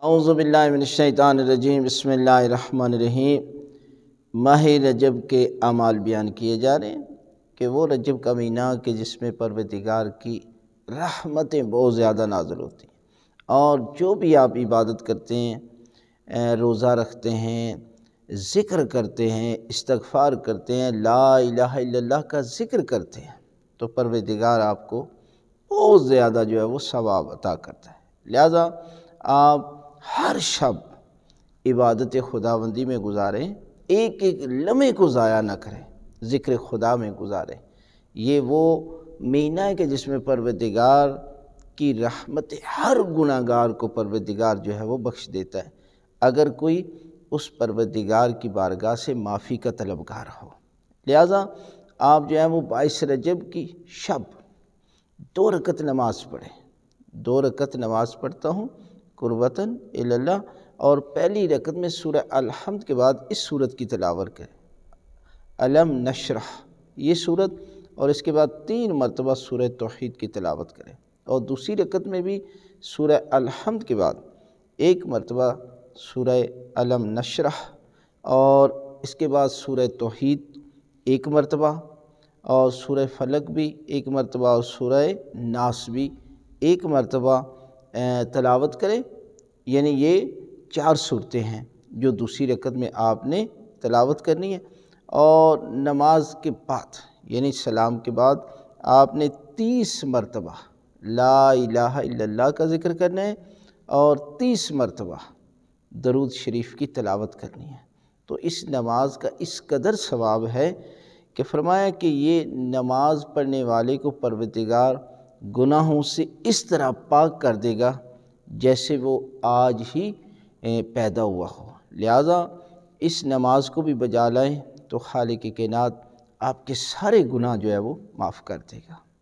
اعوذ باللہ من الشیطان الرجیم، بسم اللہ الرحمن الرحیم۔ ماہ رجب کے اعمال بیان کیے جا رہے ہیں کہ وہ رجب کا مہینہ کہ جس میں پروردگار کی رحمتیں بہت زیادہ نازل ہوتی ہیں، اور جو بھی آپ عبادت کرتے ہیں، روزہ رکھتے ہیں، ذکر کرتے ہیں، استغفار کرتے ہیں، لا الہ الا اللہ کا ذکر کرتے ہیں، تو پروردگار آپ کو بہت زیادہ جو ہے وہ ثواب عطا کرتا ہے۔ لہذا آپ ہر شب عبادت خداوندی میں گزاریں، ایک ایک لمحے کو ضائع نہ کریں، ذکر خدا میں گزاریں۔ یہ وہ مہینہ ہے کہ جس میں پروردگار کی رحمت ہر گناہ گار کو پروردگار جو ہے وہ بخش دیتا ہے، اگر کوئی اس پروردگار کی بارگاہ سے معافی کا طلبگار ہو۔ لہذا آپ جو ہے وہ 22 رجب کی شب 2 رکعت نماز پڑھیں۔ 2 رکعت نماز پڑھتا ہوں قربتاً اللہ، اور پہلی رکعت میں سورہ الحمد کے بعد اس سورت کی تلاوت کریں، الم نشرح یہ سورت، اور اس کے بعد 3 مرتبہ سورہ توحید کی تلاوت کریں، اور دوسری رکعت میں بھی سورہ الحمد کے بعد 1 مرتبہ سورہ الم نشرح، اور اس کے بعد سورہ توحید 1 مرتبہ، اور سورہ فلق بھی 1 مرتبہ، اور سورہ ناس بھی 1 مرتبہ تلاوت کریں۔ یعنی یہ 4 صورتیں ہیں جو دوسری رکعت میں آپ نے تلاوت کرنی ہے، اور نماز کے بعد یعنی سلام کے بعد آپ نے 30 مرتبہ لا الہ الا اللہ کا ذکر کرنا ہے، اور 30 مرتبہ درود شریف کی تلاوت کرنی ہے۔ تو اس نماز کا اس قدر ثواب ہے کہ فرمایا کہ یہ نماز پڑھنے والے کو پروردگار گناہوں سے اس طرح پاک کر دے گا جیسے وہ آج ہی پیدا ہوا ہو۔ لہذا اس نماز کو بھی بجا لائیں تو خالق کائنات آپ کے سارے گناہ جو ہے وہ معاف کر دے گا۔